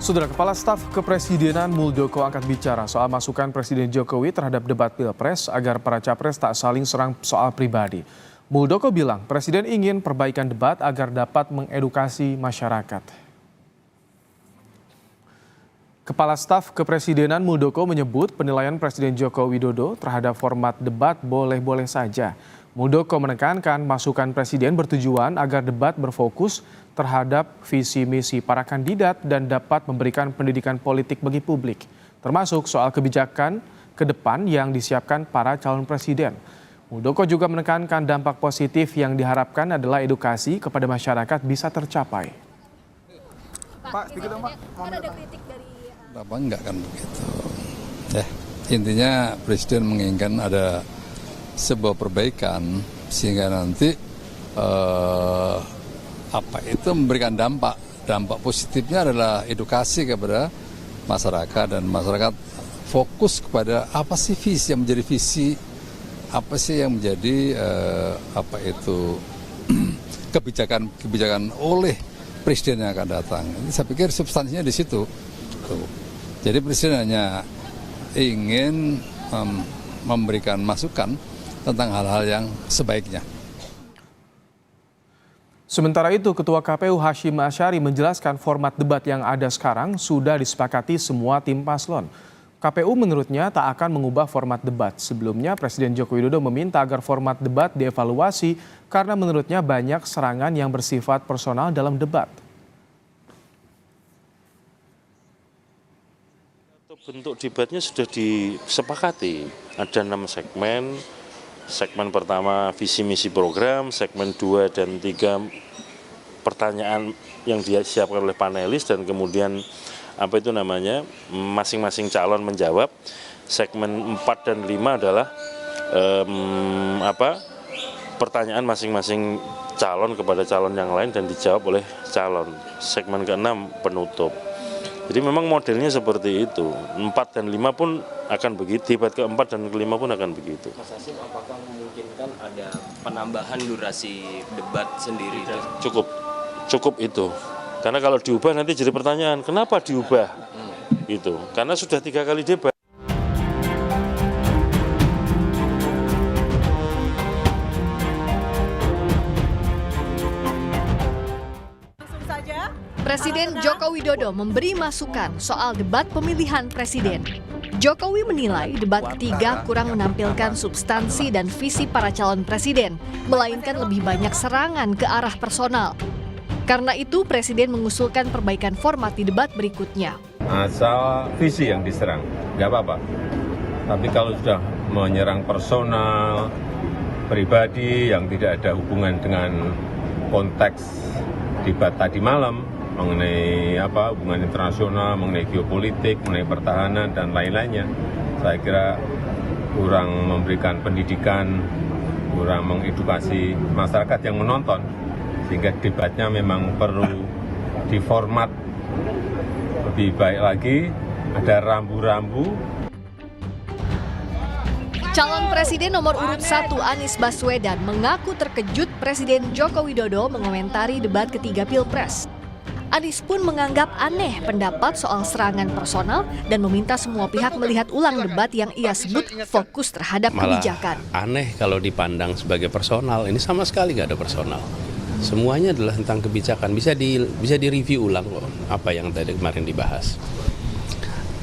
Saudara Kepala Staf Kepresidenan Muldoko angkat bicara soal masukan Presiden Jokowi terhadap debat Pilpres agar para capres tak saling serang soal pribadi. Muldoko bilang Presiden ingin perbaikan debat agar dapat mengedukasi masyarakat. Kepala Staf Kepresidenan Muldoko menyebut penilaian Presiden Joko Widodo terhadap format debat boleh-boleh saja. Muldoko menekankan masukan Presiden bertujuan agar debat berfokus terhadap visi misi para kandidat dan dapat memberikan pendidikan politik bagi publik, termasuk soal kebijakan ke depan yang disiapkan para calon presiden. Muldoko juga menekankan dampak positif yang diharapkan adalah edukasi kepada masyarakat bisa tercapai. Pak, sedikit dong Pak. Ada kritik dari Bapak enggak kan begitu. Intinya Presiden menginginkan ada sebuah perbaikan sehingga nanti memberikan dampak positifnya adalah edukasi kepada masyarakat dan masyarakat fokus kepada apa sih visi yang menjadi visi, apa sih yang menjadi kebijakan oleh Presiden yang akan datang. Saya pikir substansinya di situ. Jadi Presiden hanya ingin memberikan masukan tentang hal-hal yang sebaiknya. Sementara itu, Ketua KPU Hashim Asyari menjelaskan format debat yang ada sekarang sudah disepakati semua tim paslon. KPU menurutnya tak akan mengubah format debat. Sebelumnya, Presiden Joko Widodo meminta agar format debat dievaluasi karena menurutnya banyak serangan yang bersifat personal dalam debat. Bentuk debatnya sudah disepakati, ada 6 segmen. Segmen pertama visi misi program, segmen 2 dan 3 pertanyaan yang disiapkan oleh panelis dan kemudian masing-masing calon menjawab. Segmen 4 dan 5 adalah pertanyaan masing-masing calon kepada calon yang lain dan dijawab oleh calon. Segmen ke-6 penutup. Jadi memang modelnya seperti itu. 4 dan 5 pun akan begitu, debat ke-4 dan ke-5 pun akan begitu. Mas Hashim, apakah memungkinkan ada penambahan durasi debat sendiri? Cukup itu. Karena kalau diubah nanti jadi pertanyaan, kenapa diubah? Gitu. Karena sudah 3 kali debat. Presiden Joko Widodo memberi masukan soal debat pemilihan presiden. Jokowi menilai debat ketiga kurang menampilkan substansi dan visi para calon presiden, melainkan lebih banyak serangan ke arah personal. Karena itu, Presiden mengusulkan perbaikan format di debat berikutnya. Asal visi yang diserang, nggak apa-apa. Tapi kalau sudah menyerang personal, pribadi yang tidak ada hubungan dengan konteks debat tadi malam, mengenai hubungan internasional, mengenai geopolitik, mengenai pertahanan, dan lain-lainnya. Saya kira kurang memberikan pendidikan, kurang mengedukasi masyarakat yang menonton, sehingga debatnya memang perlu diformat lebih baik lagi, ada rambu-rambu. Calon Presiden nomor urut 1 Anies Baswedan mengaku terkejut Presiden Joko Widodo mengomentari debat ketiga Pilpres. Anies pun menganggap aneh pendapat soal serangan personal dan meminta semua pihak melihat ulang debat yang ia sebut fokus terhadap kebijakan. Aneh kalau dipandang sebagai personal, ini sama sekali nggak ada personal. Semuanya adalah tentang kebijakan, bisa direview ulang kok apa yang tadi kemarin dibahas.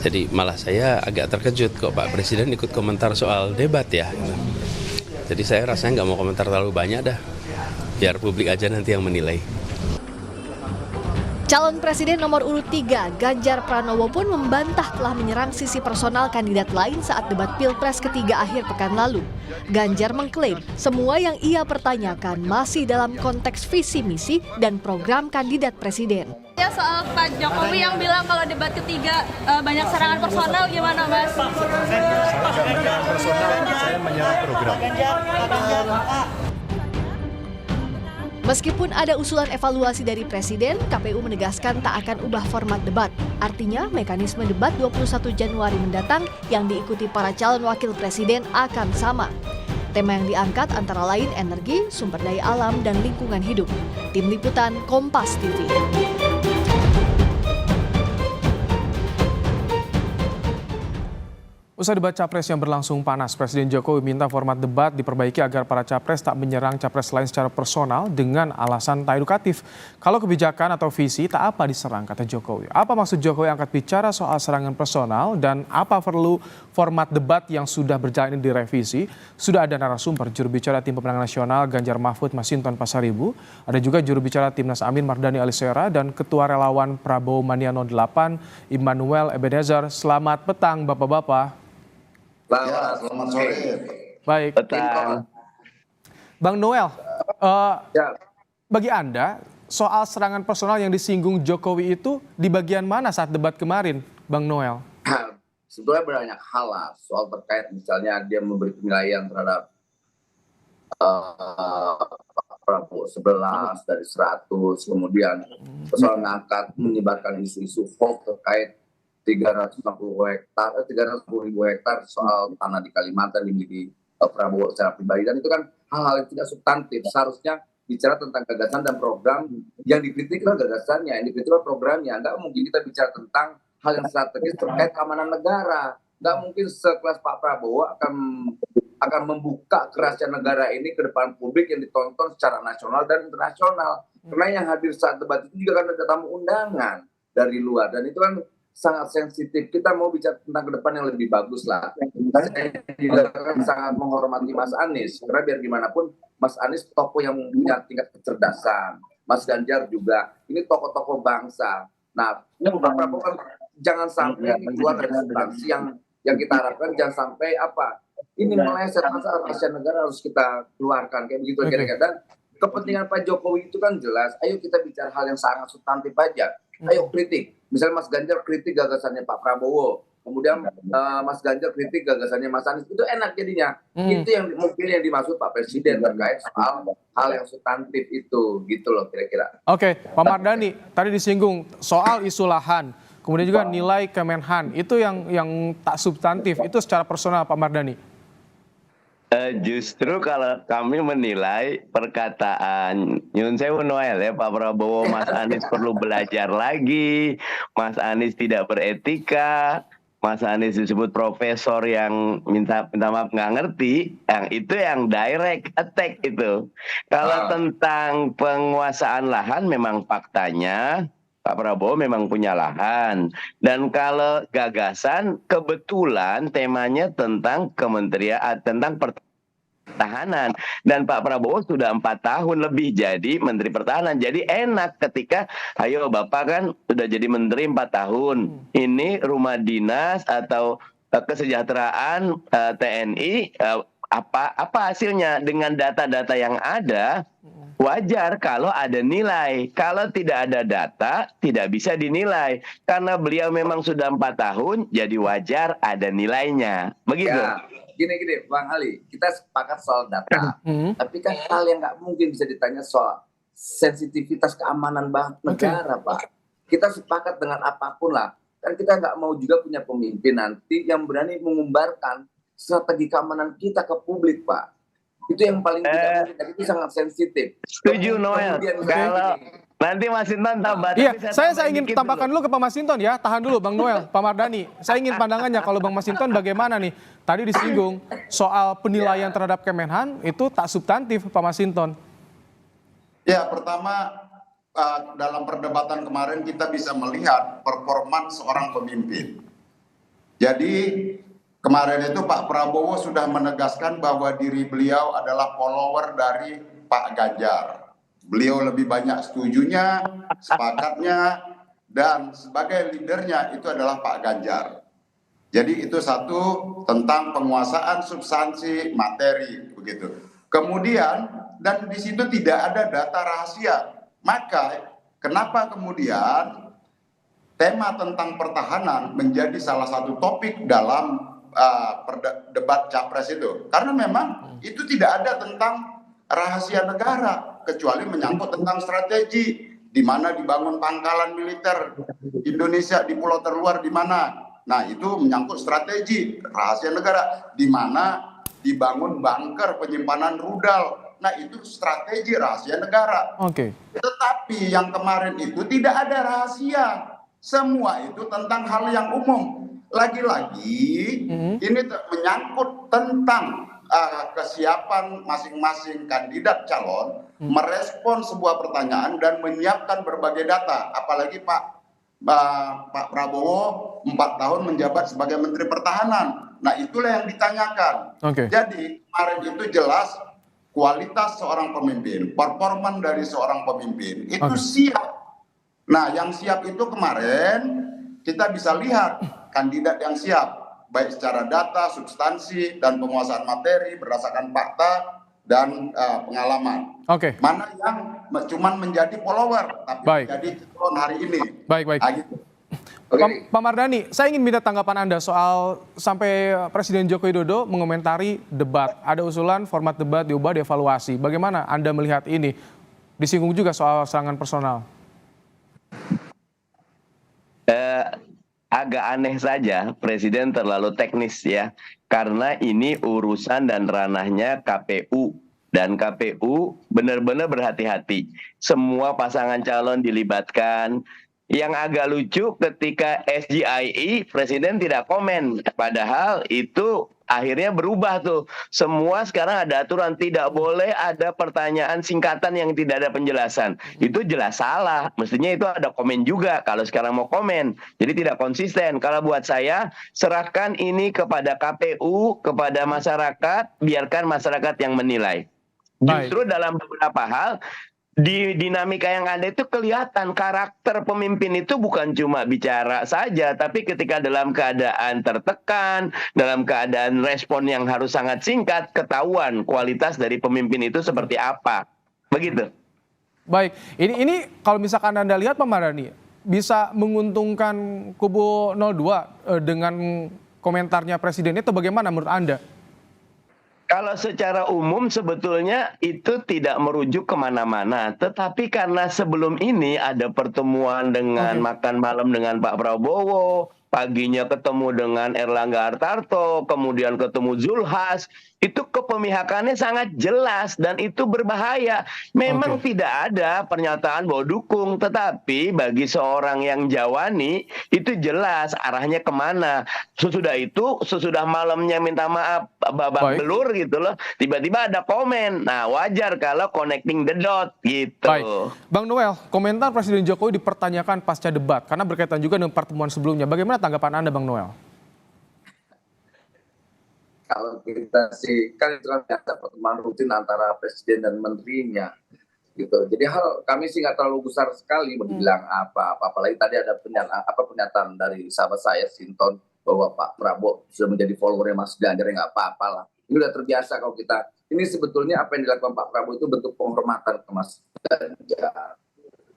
Jadi malah saya agak terkejut kok Pak Presiden ikut komentar soal debat ya. Jadi saya rasanya nggak mau komentar terlalu banyak dah, biar publik aja nanti yang menilai. Calon Presiden nomor urut 3, Ganjar Pranowo pun membantah telah menyerang sisi personal kandidat lain saat debat Pilpres ketiga akhir pekan lalu. Ganjar mengklaim semua yang ia pertanyakan masih dalam konteks visi misi dan program kandidat presiden. Ya, soal Pak Jokowi yang bilang kalau debat ketiga banyak serangan personal, gimana Mas? Saya personal, saya menyerang program. Meskipun ada usulan evaluasi dari Presiden, KPU menegaskan tak akan ubah format debat. Artinya, mekanisme debat 21 Januari mendatang yang diikuti para calon wakil presiden akan sama. Tema yang diangkat antara lain energi, sumber daya alam, dan lingkungan hidup. Tim Liputan Kompas TV. Usai debat capres yang berlangsung panas, Presiden Jokowi minta format debat diperbaiki agar para capres tak menyerang capres lain secara personal dengan alasan tak edukatif. Kalau kebijakan atau visi tak apa diserang, kata Jokowi. Apa maksud Jokowi angkat bicara soal serangan personal dan apa perlu format debat yang sudah berjalan ini direvisi? Sudah ada narasumber juru bicara Tim Pemenangan Nasional Ganjar Mahfud Masinton Pasaribu, ada juga juru bicara Timnas Amin Mardhani Alisera dan Ketua Relawan Prabowo Mania 08 Immanuel Ebenezer. Selamat petang Bapak-Bapak. Selamat sore. Baik. Bang Noel, bagi Anda soal serangan personal yang disinggung Jokowi itu di bagian mana saat debat kemarin, Bang Noel? Sebetulnya banyak hal lah soal terkait misalnya dia memberi penilaian terhadap Pak Prabowo 11 dari 100, kemudian soal ngangkat menyebarkan isu-isu hoax terkait 360 ribu hektar soal tanah di Kalimantan dimiliki Prabowo secara pribadi, dan itu kan hal-hal yang tidak substantif. Seharusnya bicara tentang gagasan dan program. Yang dikritik adalah gagasannya, yang dikritik adalah programnya. Nggak mungkin kita bicara tentang hal yang strategis terkait keamanan negara. Nggak mungkin sekelas Pak Prabowo akan membuka kerahasiaan negara ini ke depan publik yang ditonton secara nasional dan internasional. Karena yang hadir saat debat itu juga kan ada tamu undangan dari luar, dan itu kan sangat sensitif. Kita mau bicara tentang ke depan yang lebih bagus lah. Saya juga kan sangat menghormati Mas Anies, karena biar gimana pun Mas Anies tokoh yang punya tingkat kecerdasan. Mas Ganjar juga, ini tokoh-tokoh bangsa. Nah, Pak Prabowo kan jangan sampai keluar dari substansi yang kita harapkan, jangan sampai ini meleset, masa rahasia negara harus kita keluarkan kayak begitu kira-kira. Dan kepentingan Pak Jokowi itu kan jelas. Ayo kita bicara hal yang sangat substantif aja. Ayo kritik. Misalnya Mas Ganjar kritik gagasannya Pak Prabowo, kemudian Mas Ganjar kritik gagasannya Mas Anies, itu enak jadinya. Itu yang mungkin yang dimaksud Pak Presiden terkait soal hal yang substantif itu, gitu loh kira-kira. Oke, Pak Mardhani, tadi disinggung soal isu lahan, kemudian juga nilai Kemenhan, itu yang tak substantif, itu secara personal Pak Mardhani. Justru kalau kami menilai perkataan Nyun Sewu Noel ya, Pak Prabowo, Mas Anies perlu belajar lagi, Mas Anies tidak beretika, Mas Anies disebut profesor yang minta maaf nggak ngerti, yang itu yang direct attack itu. Kalau tentang penguasaan lahan memang faktanya Pak Prabowo memang punya lahan. Dan kalau gagasan, kebetulan temanya tentang tentang pertahanan. Dan Pak Prabowo sudah 4 tahun lebih jadi Menteri Pertahanan. Jadi enak ketika, ayo Bapak kan sudah jadi Menteri 4 tahun. Ini rumah dinas atau kesejahteraan TNI, apa hasilnya dengan data-data yang ada? Wajar kalau ada nilai. Kalau tidak ada data, tidak bisa dinilai. Karena beliau memang sudah 4 tahun, jadi wajar ada nilainya. Begitu. Ya, gini, Bang Ali, kita sepakat soal data. Tapi kan hal yang nggak mungkin bisa ditanya soal sensitivitas keamanan negara, Pak. Kita sepakat dengan apapun lah. Kan kita nggak mau juga punya pemimpin nanti yang berani mengumbarkan strategi keamanan kita ke publik, Pak. Itu yang paling tidak mungkin, dan itu sangat sensitif. Setuju Noel. Kalau nanti Mas Sinton tambah. Iya, saya ingin tambahkan dulu ke Pak Mas Sinton ya. Tahan dulu Bang Noel, Pak Mardhani. Saya ingin pandangannya kalau Bang Mas Sinton bagaimana nih? Tadi disinggung soal penilaian terhadap Kemenhan itu tak substantif Pak Mas Sinton. Ya, pertama dalam perdebatan kemarin kita bisa melihat performan seorang pemimpin. Jadi kemarin itu Pak Prabowo sudah menegaskan bahwa diri beliau adalah follower dari Pak Ganjar. Beliau lebih banyak setujunya, sepakatnya, dan sebagai leadernya itu adalah Pak Ganjar. Jadi itu satu tentang penguasaan substansi materi begitu. Kemudian dan di situ tidak ada data rahasia. Maka kenapa kemudian tema tentang pertahanan menjadi salah satu topik dalam debat capres itu? Karena memang itu tidak ada tentang rahasia negara kecuali menyangkut tentang strategi, di mana dibangun pangkalan militer Indonesia di pulau terluar di mana. Nah, itu menyangkut strategi rahasia negara, di mana dibangun bunker penyimpanan rudal. Nah, itu strategi rahasia negara. Oke. Tetapi yang kemarin itu tidak ada rahasia. Semua itu tentang hal yang umum. lagi-lagi ini menyangkut tentang kesiapan masing-masing kandidat calon merespon sebuah pertanyaan dan menyiapkan berbagai data. Apalagi Pak Prabowo 4 tahun menjabat sebagai Menteri Pertahanan. Nah itulah yang ditanyakan. Jadi kemarin itu jelas kualitas seorang pemimpin, performan dari seorang pemimpin itu siap. Nah yang siap itu kemarin kita bisa lihat kandidat yang siap, baik secara data, substansi, dan penguasaan materi berdasarkan fakta dan pengalaman. Mana yang cuma menjadi follower, tapi menjadi calon hari ini. Baik. Pak Mardhani, saya ingin minta tanggapan Anda soal sampai Presiden Joko Widodo mengomentari debat. Ada usulan format debat diubah, dievaluasi. Bagaimana Anda melihat ini? Disinggung juga soal serangan personal. Agak aneh saja Presiden terlalu teknis ya, karena ini urusan dan ranahnya KPU, dan KPU benar-benar berhati-hati. Semua pasangan calon dilibatkan. Yang agak lucu ketika SGIE Presiden tidak komen, padahal itu akhirnya berubah tuh. Semua sekarang ada aturan, tidak boleh ada pertanyaan singkatan yang tidak ada penjelasan. Itu jelas salah, mestinya itu ada komen juga kalau sekarang mau komen. Jadi tidak konsisten. Kalau buat saya, serahkan ini kepada KPU, kepada masyarakat, biarkan masyarakat yang menilai. Justru dalam beberapa hal, di dinamika yang ada itu kelihatan karakter pemimpin itu bukan cuma bicara saja, tapi ketika dalam keadaan tertekan, dalam keadaan respon yang harus sangat singkat, ketahuan kualitas dari pemimpin itu seperti apa. Begitu. Baik, ini kalau misalkan Anda lihat Pak Mardhani, bisa menguntungkan kubu 02 dengan komentarnya Presiden itu bagaimana menurut Anda? Kalau secara umum sebetulnya itu tidak merujuk kemana-mana. Tetapi karena sebelum ini ada pertemuan dengan makan malam dengan Pak Prabowo, paginya ketemu dengan Erlangga Hartarto, kemudian ketemu Zulhas, itu kepemihakannya sangat jelas dan itu berbahaya. Memang tidak ada pernyataan bahwa dukung, tetapi bagi seorang yang jawani itu jelas arahnya kemana. Sesudah itu, sesudah malamnya minta maaf babak belur gitu loh, tiba-tiba ada komen. Nah wajar kalau connecting the dot gitu. Baik, Bang Noel, komentar Presiden Jokowi dipertanyakan pasca debat karena berkaitan juga dengan pertemuan sebelumnya. Bagaimana tanggapan Anda Bang Noel? Kalau kita sih kan itu kan biasa pertemuan rutin antara presiden dan menterinya gitu. Jadi kami sih nggak terlalu besar sekali bilang apa-apa. Apalagi tadi ada pernyataan dari sahabat saya Sinton bahwa Pak Prabowo sudah menjadi followernya Mas Ganjar, ya nggak apa-apa lah. Ini udah terbiasa kalau kita. Ini sebetulnya apa yang dilakukan Pak Prabowo itu bentuk penghormatan ke Mas Ganjar,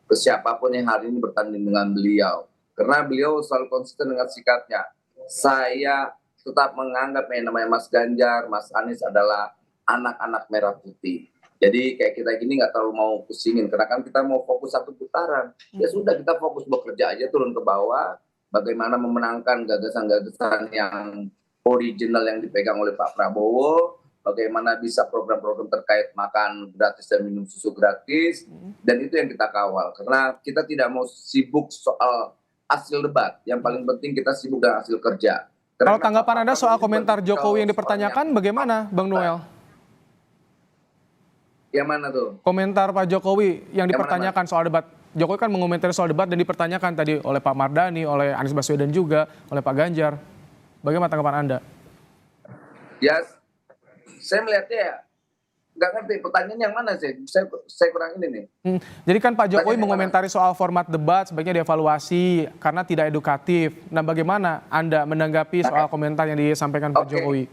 ke siapapun yang hari ini bertanding dengan beliau. Karena beliau selalu konsisten dengan sikapnya. Saya tetap menganggap yang namanya Mas Ganjar, Mas Anies adalah anak-anak merah putih. Jadi kayak kita gini nggak terlalu mau pusingin, karena kan kita mau fokus satu putaran. Ya sudah, kita fokus bekerja aja, turun ke bawah, bagaimana memenangkan gagasan-gagasan yang original yang dipegang oleh Pak Prabowo, bagaimana bisa program-program terkait makan gratis dan minum susu gratis, dan itu yang kita kawal. Karena kita tidak mau sibuk soal hasil debat, yang paling penting kita sibuk dengan hasil kerja. Kalau tanggapan Anda soal komentar Jokowi yang dipertanyakan bagaimana Bang Noel? Yang mana tuh? Komentar Pak Jokowi yang dipertanyakan soal debat. Jokowi kan mengomentari soal debat dan dipertanyakan tadi oleh Pak Mardhani, oleh Anies Baswedan juga, oleh Pak Ganjar. Bagaimana tanggapan Anda? Ya, saya melihatnya ya, nggak ngerti pertanyaan yang mana sih. Saya kurang ini nih. Jadi kan Pak Jokowi mengomentari soal format debat sebaiknya dievaluasi karena tidak edukatif. Nah, bagaimana Anda menanggapi soal komentar yang disampaikan Pak Jokowi?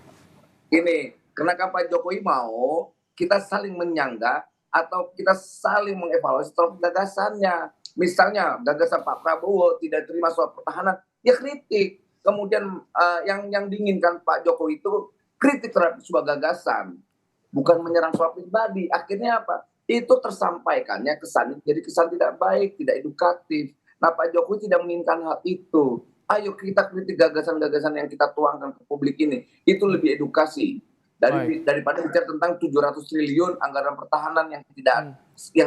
Ini, karena Pak Jokowi mau kita saling menyanggah atau kita saling mengevaluasi soal gagasannya. Misalnya gagasan Pak Prabowo tidak terima soal pertahanan, ya kritik. Kemudian yang diinginkan Pak Jokowi itu kritik terhadap sebuah gagasan, bukan menyerang soal pribadi. Akhirnya apa? Itu tersampaikannya kesan jadi kesan tidak baik, tidak edukatif. Nah, Pak Jokowi tidak menginginkan hal itu. Ayo kita kritik gagasan-gagasan yang kita tuangkan ke publik ini. Itu lebih edukasi daripada bicara tentang 700 triliun anggaran pertahanan yang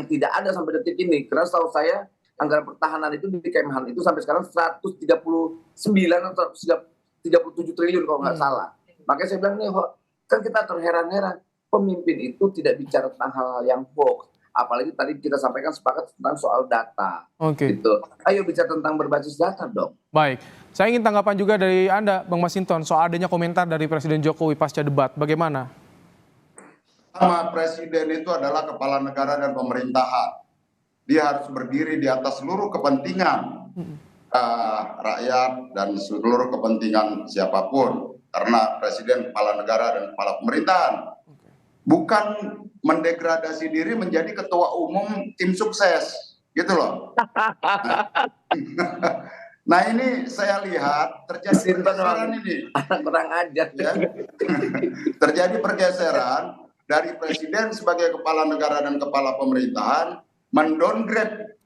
tidak ada sampai detik ini. Karena setahu saya anggaran pertahanan itu di Kemhan itu sampai sekarang 139 atau 37 triliun kalau nggak salah. Makanya saya bilang nih, kan kita terheran-heran, pemimpin itu tidak bicara tentang hal-hal yang hoax. Apalagi tadi kita sampaikan sepakat tentang soal data. Gitu. Ayo bicara tentang berbasis data dong. Baik, saya ingin tanggapan juga dari Anda, Bang Masinton, soal adanya komentar dari Presiden Jokowi pasca debat. Bagaimana? Pertama, presiden itu adalah kepala negara dan pemerintahan. Dia harus berdiri di atas seluruh kepentingan rakyat dan seluruh kepentingan siapapun. Karena presiden kepala negara dan kepala pemerintahan. Bukan mendegradasi diri menjadi ketua umum tim sukses. Gitu loh. Nah ini saya lihat terjadi pergeseran ini. Kurang ajar. Ya. Terjadi pergeseran dari presiden sebagai kepala negara dan kepala pemerintahan mendowngrade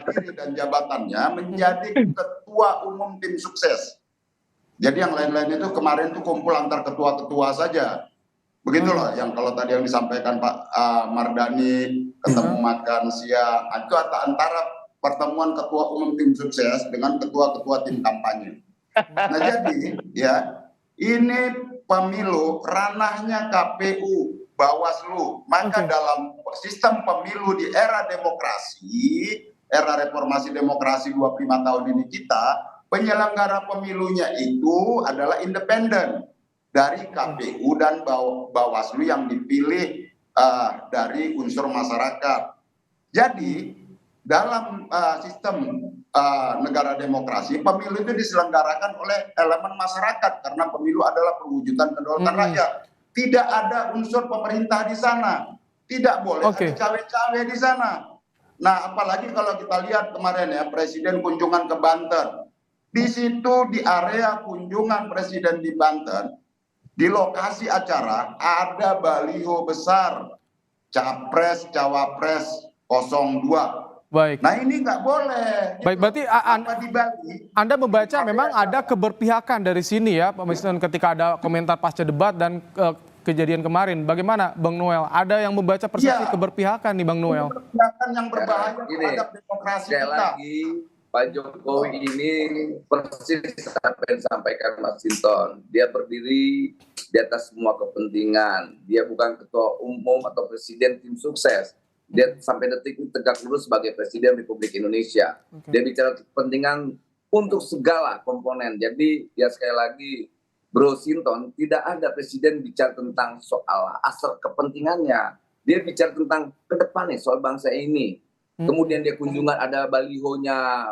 diri dan jabatannya menjadi ketua umum tim sukses. Jadi yang lain-lain itu kemarin tuh kumpul antar ketua-ketua saja. Begitu loh yang kalau tadi yang disampaikan Pak Mardhani ketemu makan siang, itu antara pertemuan ketua umum tim sukses dengan ketua-ketua tim kampanye. Nah jadi ya ini pemilu ranahnya KPU, Bawaslu. Maka dalam sistem pemilu di era demokrasi, era reformasi demokrasi 25 tahun ini kita, penyelenggara pemilunya itu adalah independen dari KPU dan Bawaslu yang dipilih dari unsur masyarakat. Jadi dalam sistem negara demokrasi, pemilu itu diselenggarakan oleh elemen masyarakat karena pemilu adalah perwujudan kedaulatan rakyat. Tidak ada unsur pemerintah di sana, tidak boleh ada cawe-cawe di sana. Nah, apalagi kalau kita lihat kemarin ya presiden kunjungan ke Banten, di situ di area kunjungan presiden di Banten, di lokasi acara ada baliho besar capres cawapres 02. Baik. Nah ini nggak boleh. Baik, berarti Anda membaca memang ada keberpihakan dari sini ya, Pak Masinton, ketika ada komentar pasca debat dan kejadian kemarin. Bagaimana, Bang Noel? Ada yang membaca persepsi keberpihakan nih, Bang Noel? Keberpihakan yang berbahaya terhadap demokrasi kita. Lagi, Pak Jokowi ini persis apa yang disampaikan Mas Masinton. Dia berdiri di atas semua kepentingan. Dia bukan ketua umum atau presiden tim sukses. Dia sampai detik ini tegak lurus sebagai Presiden Republik Indonesia. Dia bicara kepentingan untuk segala komponen. Jadi ya sekali lagi Bro Sinton, tidak ada presiden bicara tentang soal asal kepentingannya. Dia bicara tentang ke depan nih soal bangsa ini. Kemudian dia kunjungan ada balihonya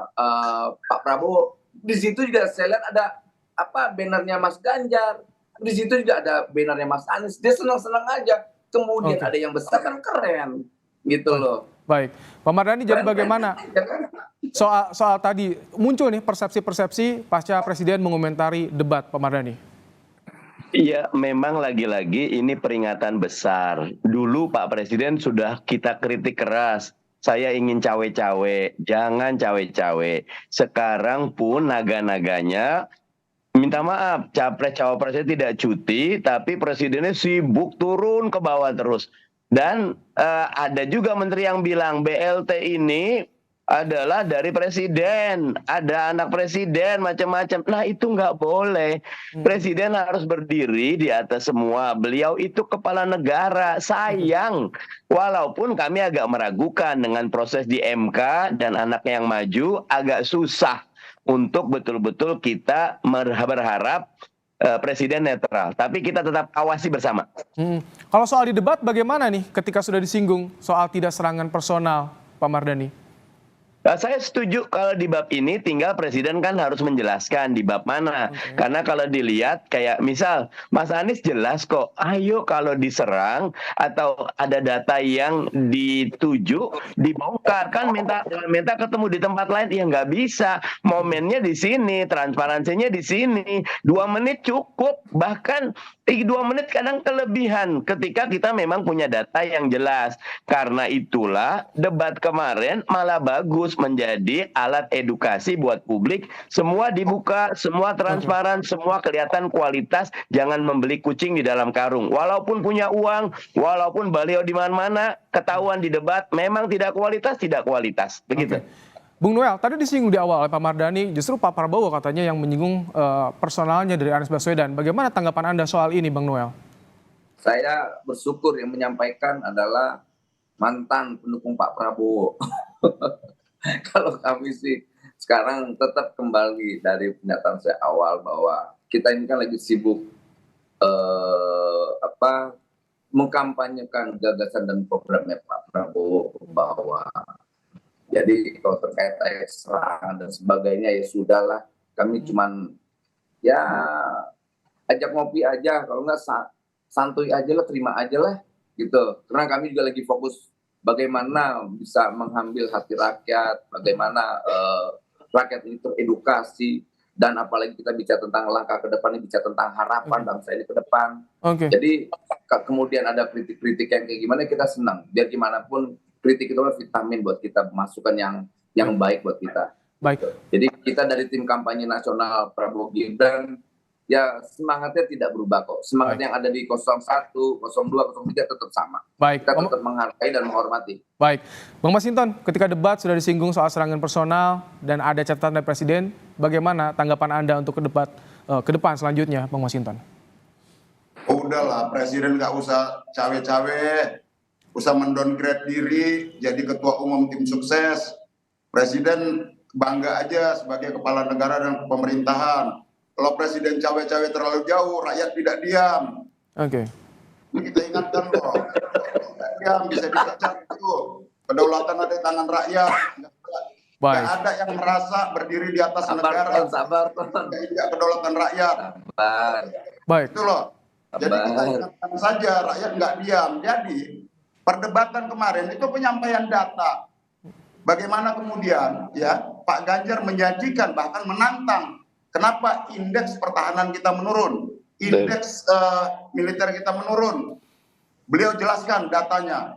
Pak Prabowo. Di situ juga saya lihat ada bannernya Mas Ganjar. Di situ juga ada bannernya Mas Anies. Dia senang-senang aja. Kemudian ada yang besar kan keren. Gitu loh. Baik, Pak Mardhani, jadi bagaimana soal tadi muncul nih persepsi-persepsi pasca presiden mengomentari debat, Pak Mardhani? Iya, memang lagi-lagi ini peringatan besar. Dulu Pak Presiden sudah kita kritik keras. Saya ingin cawe-cawe, jangan cawe-cawe. Sekarang pun naga-naganya minta maaf, capres-cawapresnya tidak cuti, tapi presidennya sibuk turun ke bawah terus. Dan ada juga menteri yang bilang BLT ini adalah dari presiden, ada anak presiden, macam-macam. Nah itu nggak boleh. Presiden harus berdiri di atas semua. Beliau itu kepala negara. Sayang, walaupun kami agak meragukan dengan proses di MK dan anaknya yang maju, agak susah untuk betul-betul kita berharap presiden netral, tapi kita tetap awasi bersama. Kalau soal di debat bagaimana nih ketika sudah disinggung soal tidak serangan personal, Pak Mardhani? Saya setuju kalau di bab ini tinggal presiden kan harus menjelaskan di bab mana. Karena kalau dilihat kayak misal Mas Anies jelas kok, ayo kalau diserang atau ada data yang dituju dibongkar, kan minta ketemu di tempat lain, ya nggak bisa. Momennya di sini, transparansinya di sini. 2 menit cukup, bahkan 2 menit kadang kelebihan ketika kita memang punya data yang jelas. Karena itulah debat kemarin malah bagus, menjadi alat edukasi buat publik. Semua dibuka, semua transparan, semua kelihatan kualitas. Jangan membeli kucing di dalam karung. Walaupun punya uang, walaupun beliau di mana-mana, ketahuan di debat memang tidak kualitas, tidak kualitas. Begitu. Bung Noel, tadi disinggung di awal oleh Pak Mardhani, justru Pak Prabowo katanya yang menyinggung personalnya dari Anies Baswedan. Bagaimana tanggapan Anda soal ini, Bang Noel? Saya bersyukur yang menyampaikan adalah mantan pendukung Pak Prabowo. Kalau kami sih sekarang tetap kembali dari pernyataan saya awal bahwa kita ini kan lagi sibuk mengkampanyekan gagasan dan programnya Pak Prabowo, bahwa jadi kalau terkait serangan dan sebagainya ya sudahlah, kami cuman ya ajak ngopi aja, kalau nggak santuy aja lah, terima aja lah gitu. Karena kami juga lagi fokus bagaimana bisa mengambil hati rakyat, bagaimana rakyat ini teredukasi, dan apalagi kita bicara tentang langkah ke depan ini, bicara tentang harapan bangsa ini ke depan. Jadi kemudian ada kritik-kritik yang kayak gimana, kita senang. Biar gimana pun kritik itu adalah vitamin buat kita, masukan yang baik buat kita. Baik. Jadi kita dari tim kampanye nasional Prabowo Gibran, ya semangatnya tidak berubah kok. Semangat yang ada di 01, 02, 03 tetap sama. Baik. Kita tetap menghargai dan menghormati. Baik. Bang Masinton, ketika debat sudah disinggung soal serangan personal dan ada catatan dari Presiden, bagaimana tanggapan Anda untuk ke depan selanjutnya, Bang Masinton? Udahlah, Presiden nggak usah cawe-cawe, usah mendowngrade diri jadi ketua umum tim sukses. Presiden bangga aja sebagai kepala negara dan pemerintahan. Kalau Presiden cawe-cawe terlalu jauh, rakyat tidak diam. Ini kita ingatkan loh. Tidak diam, bisa dipecat itu. Kedaulatan ada di tangan rakyat. Tidak ada yang merasa berdiri di atas negara. Sabar. Tidak kedaulatan rakyat. Baik. Itu loh. Jadi kita ingatkan saja, rakyat nggak diam. Jadi perdebatan kemarin itu penyampaian data. Bagaimana kemudian ya Pak Ganjar menjanjikan bahkan menantang. Kenapa indeks pertahanan kita menurun, indeks militer kita menurun? Beliau jelaskan datanya.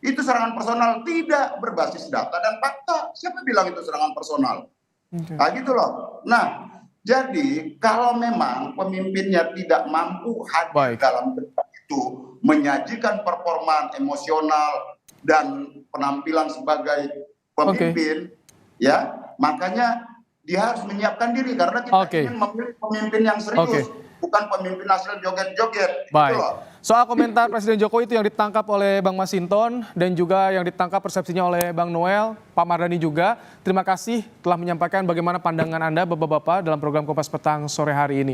Itu serangan personal tidak berbasis data dan fakta. Siapa bilang itu serangan personal? Nah gitu loh. Nah jadi kalau memang pemimpinnya tidak mampu hadir dalam debat itu, menyajikan performa emosional dan penampilan sebagai pemimpin, ya makanya dia harus menyiapkan diri, karena kita ingin memilih pemimpin yang serius, bukan pemimpin hasil joget-joget. Baik. Soal komentar Presiden Jokowi itu yang ditangkap oleh Bang Masinton dan juga yang ditangkap persepsinya oleh Bang Noel, Pak Mardhani juga. Terima kasih telah menyampaikan bagaimana pandangan Anda Bapak-bapak dalam program Kompas Petang sore hari ini.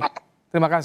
Terima kasih.